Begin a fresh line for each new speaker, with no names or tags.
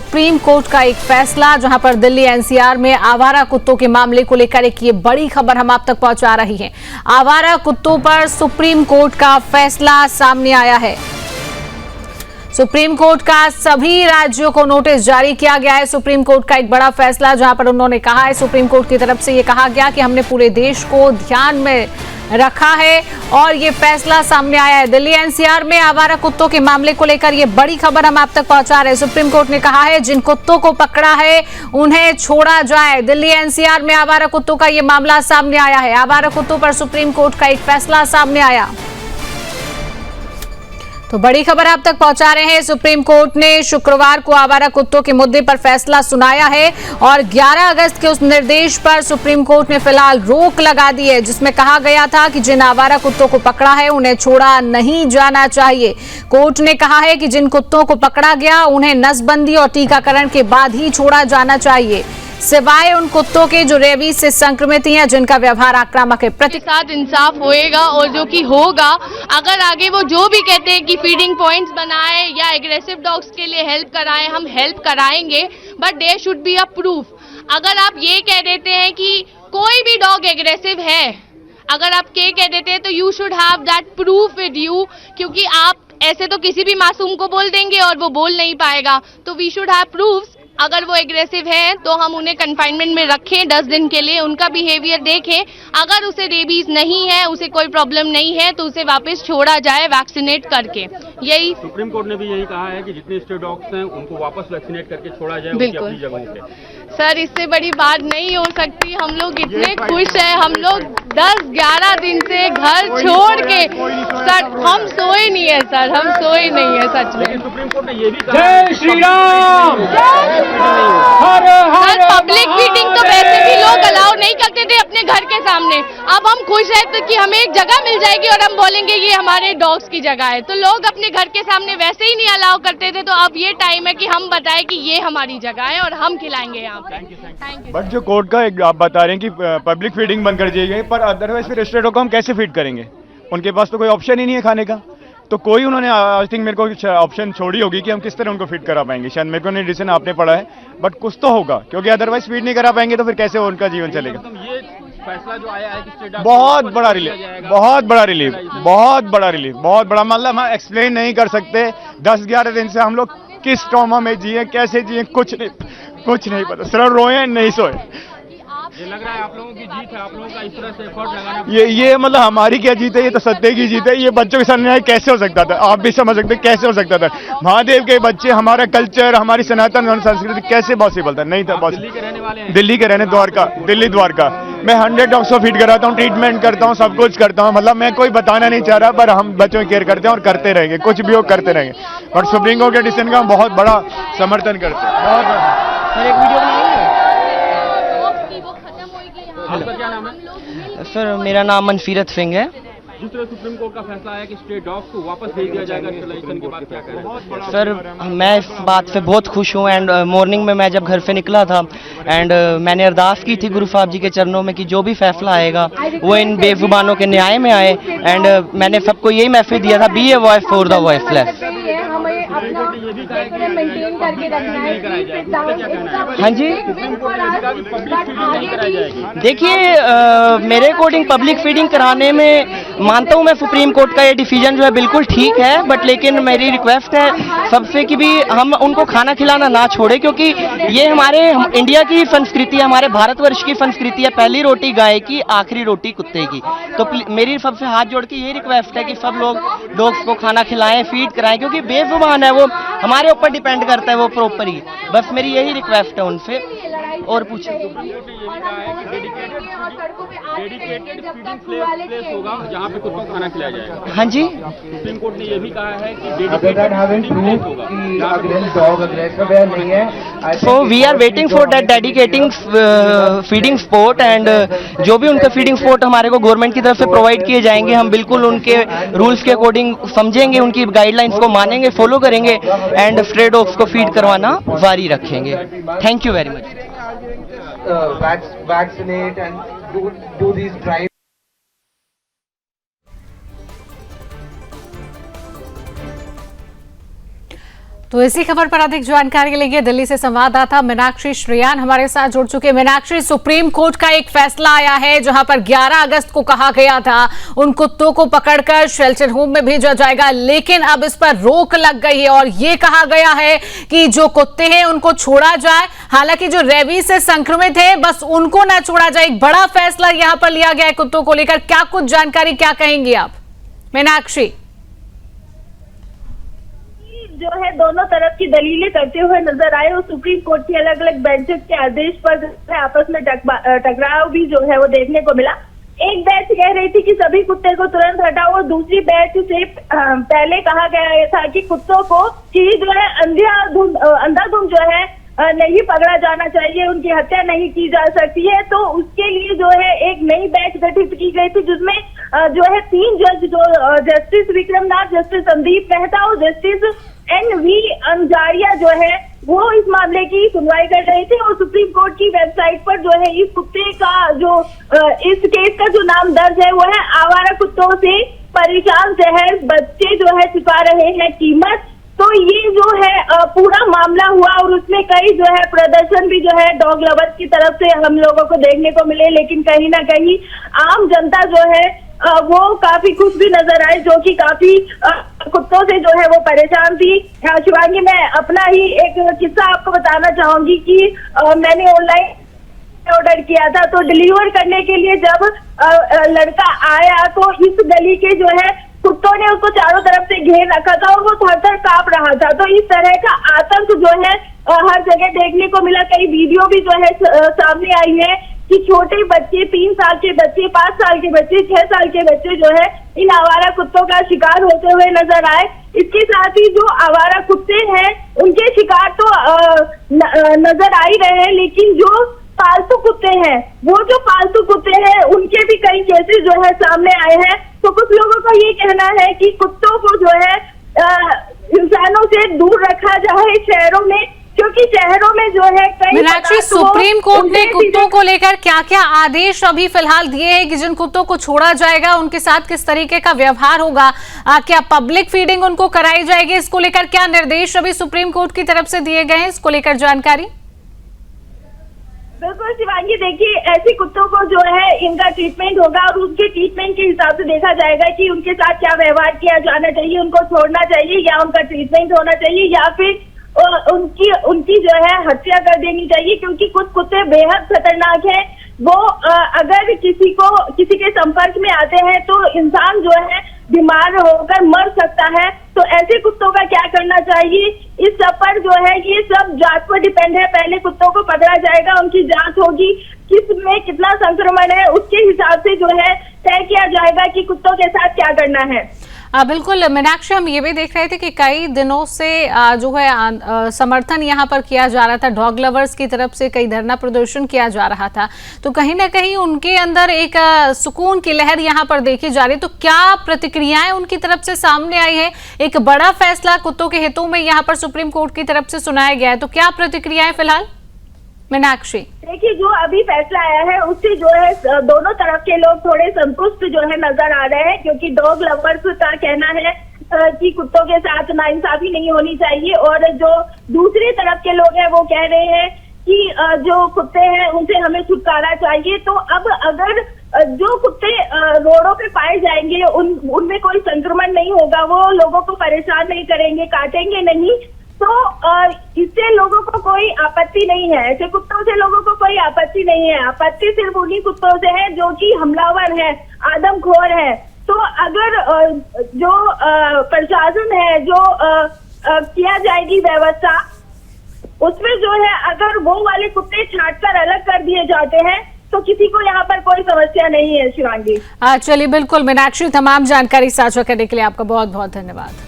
Supreme court का एक फैसला, जहां पर दिल्ली एनसीआर में आवारा कुत्तों के मामले को लेकर एक ये बड़ी खबर हम आप तक पहुंचा रही हैं। आवारा कुत्तों पर सुप्रीम कोर्ट का फैसला सामने आया है। सुप्रीम कोर्ट का सभी राज्यों को नोटिस जारी किया गया है। सुप्रीम कोर्ट का एक बड़ा फैसला, जहां पर उन्होंने कहा है, सुप्रीम कोर्ट की तरफ से ये कहा गया कि हमने पूरे देश को ध्यान में रखा है और ये फैसला सामने आया है। दिल्ली एनसीआर में आवारा कुत्तों के मामले को लेकर ये बड़ी खबर हम आप तक पहुंचा रहे हैं। सुप्रीम कोर्ट ने कहा है, जिन कुत्तों को पकड़ा है उन्हें छोड़ा जाए। दिल्ली एनसीआर में आवारा कुत्तों का ये मामला सामने आया है। आवारा कुत्तों पर सुप्रीम कोर्ट का एक फैसला सामने आया, तो बड़ी खबर आप तक पहुंचा रहे हैं। सुप्रीम कोर्ट ने शुक्रवार को आवारा कुत्तों के मुद्दे पर फैसला सुनाया है और 11 अगस्त के उस निर्देश पर सुप्रीम कोर्ट ने फिलहाल रोक लगा दी है, जिसमें कहा गया था कि जिन आवारा कुत्तों को पकड़ा है उन्हें छोड़ा नहीं जाना चाहिए। कोर्ट ने कहा है कि जिन कुत्तों को पकड़ा गया उन्हें नसबंदी और टीकाकरण के बाद ही छोड़ा जाना चाहिए, सिवाय उन कुत्तों के जो रेबीज से संक्रमित हैं, जिनका व्यवहार आक्रामक है।
के साथ इंसाफ होएगा और जो कि होगा, अगर आगे वो जो भी कहते हैं कि फीडिंग पॉइंट्स बनाए या एग्रेसिव डॉग्स के लिए हेल्प कराएं, हम हेल्प कराएंगे, but there should be a proof. अगर आप ये कह देते हैं कि कोई भी डॉग एग्रेसिव है, अगर आप ये कह देते हैं, तो you should have that proof with you, क्योंकि आप ऐसे तो किसी भी मासूम को बोल देंगे और वो बोल नहीं पाएगा। तो वी शुड हैव प्रूफ्स। अगर वो एग्रेसिव है तो हम उन्हें कंफाइनमेंट में रखें 10 दिन के लिए, उनका बिहेवियर देखें। अगर उसे रेबीज नहीं है, उसे कोई प्रॉब्लम नहीं है, तो उसे वापस छोड़ा जाए वैक्सीनेट करके। यही
सुप्रीम कोर्ट ने भी यही कहा है कि जितने स्ट्रे डॉग्स हैं उनको वापस वैक्सीनेट करके छोड़ा जाए उनकी अपनी जगहों पे।
सर, इससे बड़ी बात नहीं हो सकती। हम लोग इतने खुश हैं, हम लोग 10-11 दिन से घर छोड़ के, सर हम सोए नहीं है, सर हम सोए नहीं है सच में।
लेकिन सुप्रीम कोर्ट ने ये भी कहा,
जय Shri Ram.
Sir public feeding तो वैसे भी लोग अलाउ नहीं करते थे अपने घर के सामने। अब हम खुश हैं तो कि हमें एक जगह मिल जाएगी और हम बोलेंगे ये हमारे डॉग्स की जगह है, तो लोग अपने घर के सामने वैसे ही नहीं अलाउ करते थे। तो अब ये टाइम है कि हम बताएं कि ये हमारी जगह है और हम खिलाएंगे यहाँ पे। Thank you.
बट जो कोर्ट का आप बता रहे हैं कि पब्लिक फीडिंग बंद कर दी गई, पर अदरवाइज फिर स्ट्रे डॉग को हम कैसे फीड करेंगे? उनके पास तो कोई ऑप्शन ही नहीं है खाने का। तो कोई उन्होंने आई थिंक मेरे को ऑप्शन छोड़ी होगी कि हम किस तरह उनको फीड करा पाएंगे। शायद मेरे को नहीं डिसीजन आपने पढ़ा है, बट कुछ तो होगा, क्योंकि अदरवाइज फीड नहीं करा पाएंगे तो फिर कैसे उनका जीवन चलेगा।
ये फैसला जो आया है कि स्ट्रे डॉग
बहुत बड़ा रिलीफ, बहुत बड़ा रिलीफ, बहुत बड़ा रिलीफ, बहुत बड़ा। मतलब हम एक्सप्लेन नहीं कर सकते। 10-11 दिन से हम लोग किस ट्रॉमा में जिए, कैसे जिए, कुछ नहीं पता। सिर्फ रोए नहीं सोए।
ये लग रहा है आप लोगों की जीत है, आप लोगों का इस तरह से एफर्ट लगाना।
ये मतलब हमारी क्या जीत है? ये तो सत्य की जीत है। ये बच्चों के साथ न्याय कैसे हो सकता था? आप भी समझ सकते कैसे हो सकता था? महादेव के बच्चे, हमारा कल्चर, हमारी सनातन संस्कृति कैसे पॉसिबल था? नहीं था पॉसिबल।
दिल्ली के रहने वाले हैं?
दिल्ली के रहने, द्वारका, दिल्ली द्वारका। मैं 100 डॉग्स को फीड कराता हूँ, ट्रीटमेंट करता हूँ, सब कुछ करता हूँ। मतलब मैं कोई बताना नहीं चाह रहा, पर हम बच्चों की केयर करते हैं और करते रहेंगे, कुछ भी हो करते रहेंगे। और सुप्रीम कोर्ट के डिसीजन का बहुत बड़ा समर्थन करते हैं, बहुत बड़ा।
आपका क्या नाम है?
सर मेरा नाम मनफीरत सिंह है।
जिस तरह सुप्रीम कोर्ट का फैसला है कि स्ट्रे डॉग्स को वापस भेज दिया जाएगा स्टरलाइजेशन के बाद, क्या कह रहे हैं?
सर मैं इस बात से बहुत खुश हूँ। एंड मॉर्निंग में मैं जब घर से निकला था एंड मैंने अरदास की थी गुरु साहब जी के चरणों में कि जो भी फैसला आएगा वो इन बेजुबानों के न्याय में आए। एंड मैंने सबको यही मैसेज दिया था, be a voice for the voiceless. हाँ जी, देखिए मेरे अकॉर्डिंग पब्लिक फीडिंग कराने में मानता हूँ मैं सुप्रीम कोर्ट का ये डिसीजन जो है बिल्कुल ठीक है, बट लेकिन मेरी रिक्वेस्ट है सबसे कि भी हम उनको खाना खिलाना ना छोड़े, क्योंकि ये हमारे इंडिया की संस्कृति है, हमारे भारतवर्ष की संस्कृति है, पहली रोटी गाय की, आखिरी रोटी कुत्ते की। तो मेरी सबसे हाथ जोड़ के ये रिक्वेस्ट है कि सब लोग डॉग्स को खाना खिलाएं, फीड कराएं, क्योंकि बेजुबान है वो, हमारे ऊपर डिपेंड करता है वो प्रॉपर ही। बस मेरी यही रिक्वेस्ट है उनसे। और पूछे
डेडिकेटेड फीडिंग प्लेस होगा जहाँ पे कुत्तों को खाना खिलाया जाएगा।
हाँ जी,
सुप्रीम कोर्ट ने ये भी कहा है कि डेडिकेटेड फीडिंग प्लेस होगा।
So we are waiting for that dedicating feeding spot. And जो भी उनका फीडिंग स्पॉट हमारे को गवर्नमेंट की तरफ से प्रोवाइड किए जाएंगे, हम बिल्कुल उनके रूल्स के अकॉर्डिंग समझेंगे, उनकी गाइडलाइंस को मानेंगे, फॉलो करेंगे एंड स्ट्रे डॉग्स को फीड करवाना जारी रखेंगे। Thank you very much.
Vaccinate and do these drives.
तो इसी खबर पर अधिक जानकारी लेंगे। दिल्ली से संवाददाता मीनाक्षी श्रेयान हमारे साथ जुड़ चुके। मीनाक्षी, सुप्रीम कोर्ट का एक फैसला आया है जहां पर 11 अगस्त को कहा गया था उन कुत्तों को पकड़कर शेल्टर होम में भेजा जाएगा, लेकिन अब इस पर रोक लग गई है और ये कहा गया है कि जो कुत्ते हैं उनको छोड़ा जाए। हालांकि जो रेबीज से संक्रमित है बस उनको ना छोड़ा जाए। एक बड़ा फैसला यहां पर लिया गया है कुत्तों को लेकर। क्या कुछ जानकारी, क्या कहेंगी आप मीनाक्षी?
जो है दोनों तरफ की दलीलें करते हुए नजर आए और सुप्रीम कोर्ट की अलग अलग बेंचेस के आदेश पर आपस में टकराव भी जो है वो देखने को मिला। एक बेंच कह रही थी कि सभी कुत्ते को तुरंत हटाओ और दूसरी बेंच से पहले कहा गया था कि कुत्तों को जो है अंधाधुंध जो है नहीं पकड़ा जाना चाहिए, उनकी हत्या नहीं की जा सकती है। तो उसके लिए जो है एक नई बेंच गठित की गई थी जिसमें जो है 3 जज, जो जस्टिस विक्रमनाथ, जस्टिस संदीप मेहता और जस्टिस NV अंजारिया जो है वो इस मामले की सुनवाई कर रहे थे। और सुप्रीम कोर्ट की वेबसाइट पर जो है इस कुत्ते का जो इस केस का जो नाम दर्ज है वो है आवारा कुत्तों से परेशान शहर बच्चे जो है चुका रहे हैं कीमत। तो ये जो है पूरा मामला हुआ और उसमें कई जो है प्रदर्शन भी जो है डॉग लवर्स की तरफ से हम लोगों को देखने को मिले, लेकिन कहीं ना कहीं आम जनता जो है वो काफी खुश भी नजर आए, जो कि काफी कुत्तों से जो है वो परेशान थी। शिवांगी, मैं अपना ही एक किस्सा आपको बताना चाहूंगी कि मैंने ऑनलाइन ऑर्डर किया था, तो डिलीवर करने के लिए जब लड़का आया तो इस गली के जो है कुत्तों ने उसको चारों तरफ से घेर रखा था और वो थर-थर कांप रहा था। तो इस तरह का आतंक जो है हर जगह देखने को मिला। कई वीडियो भी जो है सामने आई है कि छोटे बच्चे, 3 साल के बच्चे, 5 साल के बच्चे, 6 साल के बच्चे जो है इन आवारा कुत्तों का शिकार होते हुए नजर आए। इसके साथ ही जो आवारा कुत्ते हैं उनके शिकार तो नजर आ ही रहे हैं, लेकिन जो पालतू कुत्ते हैं, वो जो पालतू कुत्ते हैं उनके भी कई केसेस जो है सामने आए हैं। तो कुछ लोगों का ये कहना है कि कुत्तों को जो है इंसानों से दूर रखा जाए शहरों में, क्योंकि शहरों में जो है कई
मीनाक्षी, सुप्रीम कोर्ट ने कुत्तों को लेकर क्या क्या आदेश अभी फिलहाल दिए हैं कि जिन कुत्तों को छोड़ा जाएगा उनके साथ किस तरीके का व्यवहार होगा? क्या पब्लिक फीडिंग उनको कराई जाएगी? इसको लेकर क्या निर्देश अभी सुप्रीम कोर्ट की तरफ से दिए गए हैं, इसको लेकर जानकारी?
बिल्कुल शिवांगी, देखिए ऐसे कुत्तों को जो है इनका ट्रीटमेंट होगा और उसके ट्रीटमेंट के हिसाब से देखा जाएगा कि उनके साथ क्या व्यवहार किया जाना चाहिए, उनको छोड़ना चाहिए या उनका ट्रीटमेंट होना चाहिए या फिर उनकी जो है हत्या कर देनी चाहिए। क्योंकि कुछ कुत्ते बेहद खतरनाक हैं, वो अगर किसी के संपर्क में आते हैं तो इंसान जो है बीमार होकर मर सकता है। तो ऐसे कुत्तों का क्या करना चाहिए, इस सब पर जो है ये सब जांच पर डिपेंड है। पहले कुत्तों को पकड़ा जाएगा, उनकी जांच होगी, किस में कितना संक्रमण है उसके हिसाब से जो है तय किया जाएगा कि कुत्तों के साथ क्या करना है।
बिल्कुल मीनाक्षी, हम ये भी देख रहे थे कि कई दिनों से जो है समर्थन यहाँ पर किया जा रहा था, डॉग लवर्स की तरफ से कई धरना प्रदर्शन किया जा रहा था, तो कहीं ना कहीं उनके अंदर एक सुकून की लहर यहाँ पर देखी जा रही है। तो क्या प्रतिक्रियाएं उनकी तरफ से सामने आई है? एक बड़ा फैसला कुत्तों के हितों में यहाँ पर सुप्रीम कोर्ट की तरफ से सुनाया गया है, तो क्या प्रतिक्रियाएं फिलहाल मीनाक्षी?
देखिए, जो अभी फैसला आया है उससे जो है दोनों तरफ के लोग थोड़े संतुष्ट जो है नजर आ रहे हैं, क्योंकि डॉग लवर्स का कहना है कि कुत्तों के साथ नाइंसाफी नहीं होनी चाहिए और जो दूसरी तरफ के लोग हैं वो कह रहे हैं कि जो कुत्ते हैं उनसे हमें छुटकारा चाहिए। तो अब अगर जो कुत्ते रोडों पे पाए जाएंगे उनमें कोई संक्रमण नहीं होगा, वो लोगों को परेशान नहीं करेंगे, काटेंगे नहीं, तो इससे लोगों को कोई आपत्ति नहीं है। ऐसे कुत्तों से लोगों को कोई आपत्ति नहीं है। आपत्ति सिर्फ उन्हीं कुत्तों से है जो कि हमलावर है, आदमखोर है। तो अगर जो प्रशासन है, जो किया जाएगी व्यवस्था, उसमें जो है अगर वो वाले कुत्ते छांटकर अलग कर दिए जाते हैं तो किसी को यहाँ पर कोई समस्या नहीं है। शिवांगी,
चलिए, बिल्कुल मीनाक्षी, तमाम जानकारी साझा करने के लिए आपका बहुत बहुत धन्यवाद।